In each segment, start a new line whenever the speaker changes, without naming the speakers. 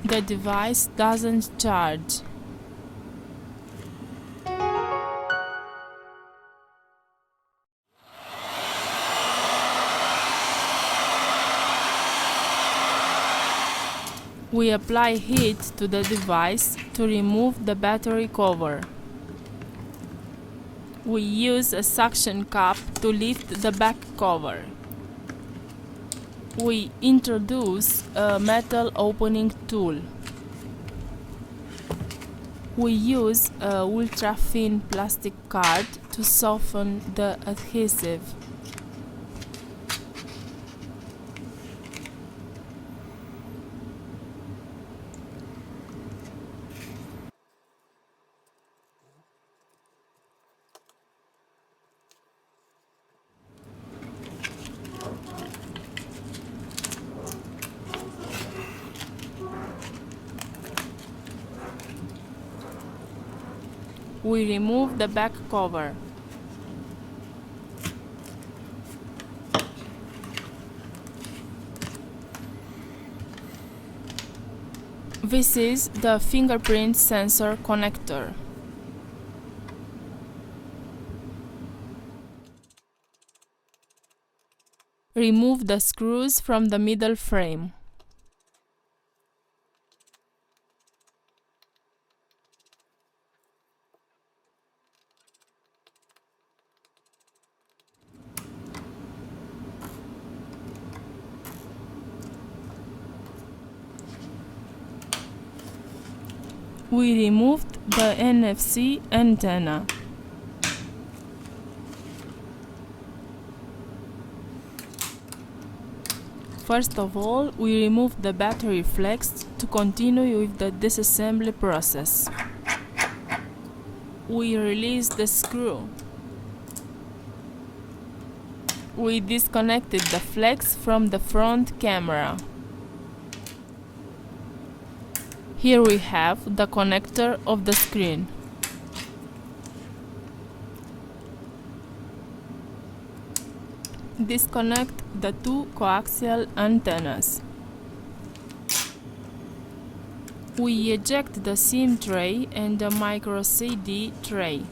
The device doesn't charge. We apply heat to the device to remove the battery cover. We use a suction cup to lift the back cover. We introduce a metal opening tool. We use a ultra-thin plastic card to soften the adhesive. We remove the back cover. This is the fingerprint sensor connector. Remove the screws from the middle frame. We removed the NFC antenna. First of all, we remove the battery flex to continue with the disassembly process. We release the screw. We disconnected the flex from the front camera. Here we have the connector of the screen. Disconnect the two coaxial antennas. We eject the SIM tray and the micro CD tray.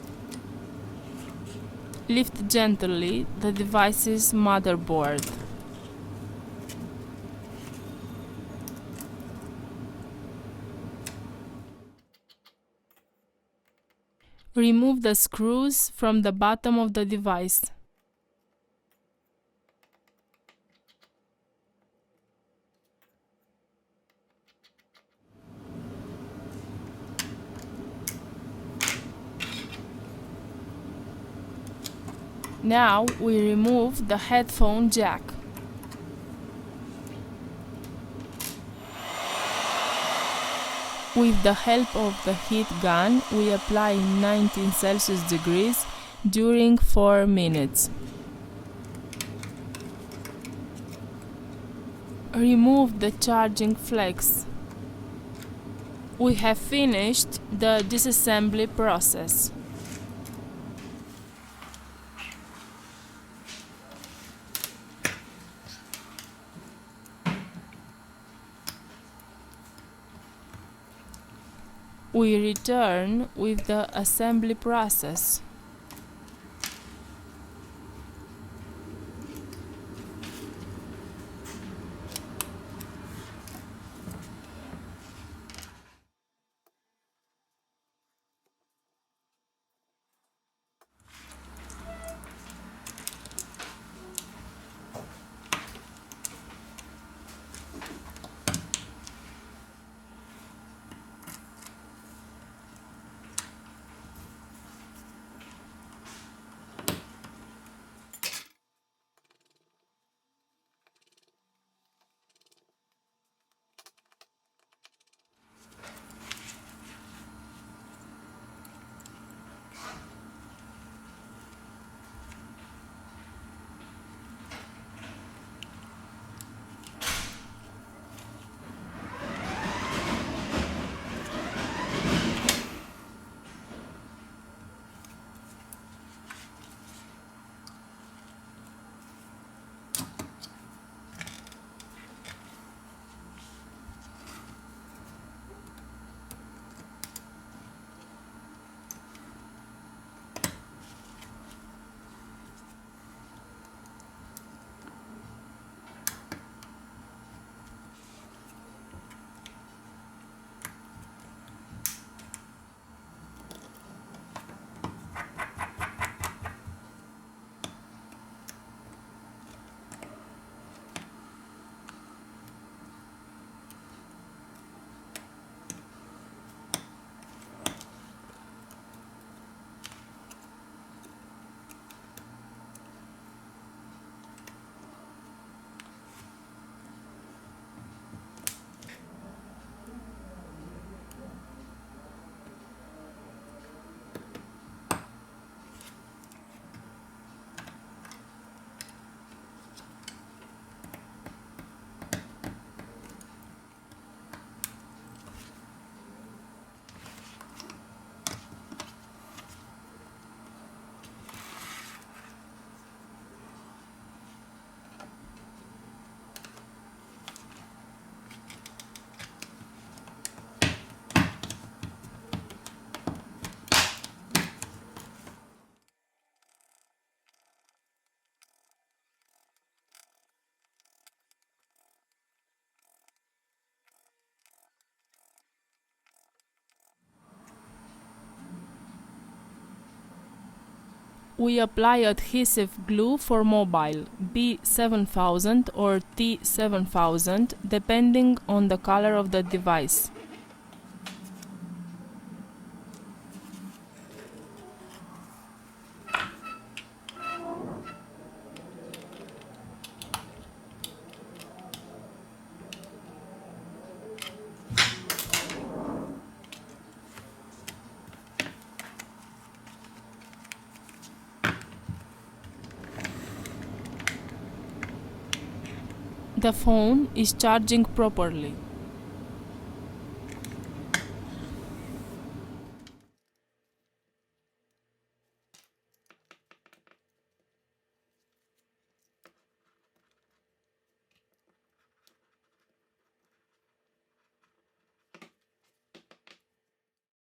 Lift gently the device's motherboard. Remove the screws from the bottom of the device. Now we remove the headphone jack. With the help of the heat gun, we apply 19 Celsius degrees during 4 minutes. Remove the charging flex. We have finished the disassembly process. We return with the assembly process. We apply adhesive glue for mobile B7000 or T7000 depending on the color of the device. The phone is charging properly.